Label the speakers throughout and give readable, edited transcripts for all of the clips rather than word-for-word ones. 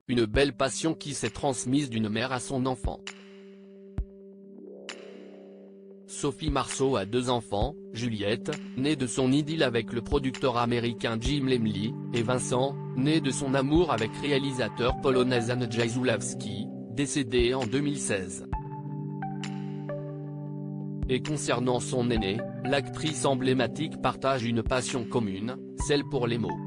Speaker 1: une belle passion qui s'est transmise d'une mère à son enfant. Sophie Marceau a 2 enfants, Juliette, née de son idylle avec le producteur américain Jim Lemley, et Vincent, né de son amour avec réalisateur polonais Andrzej Zulawski, décédé en 2016. Et concernant son aînée, l'actrice emblématique partage une passion commune, celle pour les mots.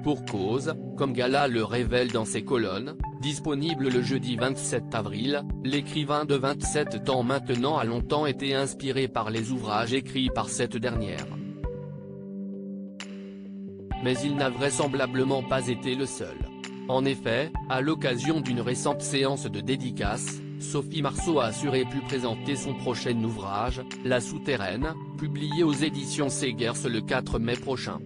Speaker 1: Pour cause, comme Gala le révèle dans ses colonnes, disponible le jeudi 27 avril, l'écrivain de 27 ans maintenant a longtemps été inspiré par les ouvrages écrits par cette dernière. Mais il n'a vraisemblablement pas été le seul. En effet, à l'occasion d'une récente séance de dédicace, Sophie Marceau a assuré plus présenter son prochain ouvrage, La Souterraine, publié aux éditions Segers le 4 mai prochain.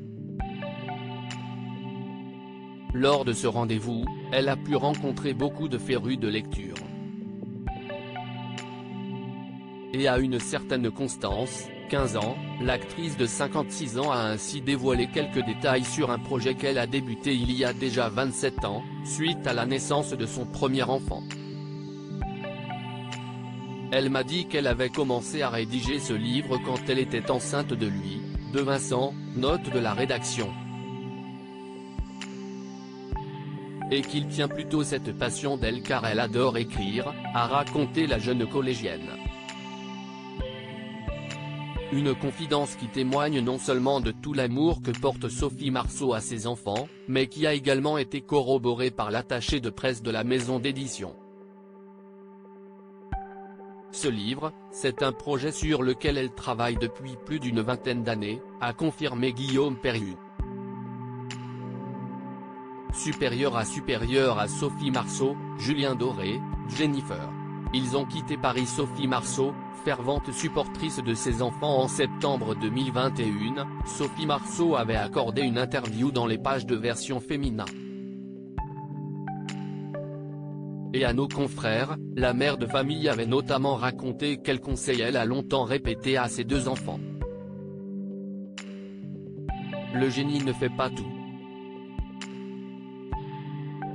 Speaker 1: Lors de ce rendez-vous, elle a pu rencontrer beaucoup de férus de lecture. Et à une certaine Constance, 15 ans, l'actrice de 56 ans a ainsi dévoilé quelques détails sur un projet qu'elle a débuté il y a déjà 27 ans, suite à la naissance de son premier enfant. Elle m'a dit qu'elle avait commencé à rédiger ce livre quand elle était enceinte de lui, de Vincent, note de la rédaction. Et qu'il tient plutôt cette passion d'elle car elle adore écrire, a raconté la jeune collégienne. Une confidence qui témoigne non seulement de tout l'amour que porte Sophie Marceau à ses enfants, mais qui a également été corroborée par l'attaché de presse de la maison d'édition. Ce livre, c'est un projet sur lequel elle travaille depuis plus d'une vingtaine d'années, a confirmé Guillaume Perriu. Supérieur à Sophie Marceau, Julien Doré, Jennifer. Ils ont quitté Paris. Sophie Marceau, fervente supportrice de ses enfants en septembre 2021, Sophie Marceau avait accordé une interview dans les pages de Version Féminin. Et à nos confrères, la mère de famille avait notamment raconté quel conseil elle a longtemps répété à ses 2 enfants. Le génie ne fait pas tout.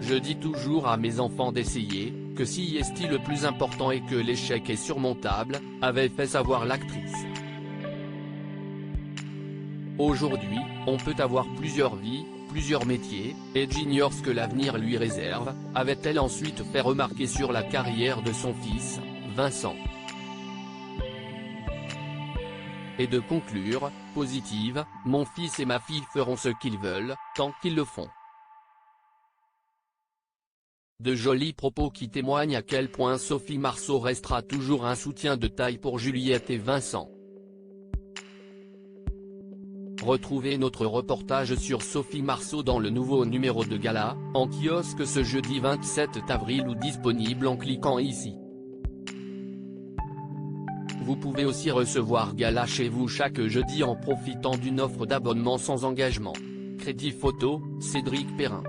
Speaker 1: Je dis toujours à mes enfants d'essayer, que si est le plus important et que l'échec est surmontable, avait fait savoir l'actrice. Aujourd'hui, on peut avoir plusieurs vies, plusieurs métiers, et j'ignore ce que l'avenir lui réserve, avait-elle ensuite fait remarquer sur la carrière de son fils, Vincent. Et de conclure, positive, mon fils et ma fille feront ce qu'ils veulent, tant qu'ils le font. De jolis propos qui témoignent à quel point Sophie Marceau restera toujours un soutien de taille pour Juliette et Vincent. Retrouvez notre reportage sur Sophie Marceau dans le nouveau numéro de Gala, en kiosque ce jeudi 27 avril ou disponible en cliquant ici. Vous pouvez aussi recevoir Gala chez vous chaque jeudi en profitant d'une offre d'abonnement sans engagement. Crédit photo, Cédric Perrin.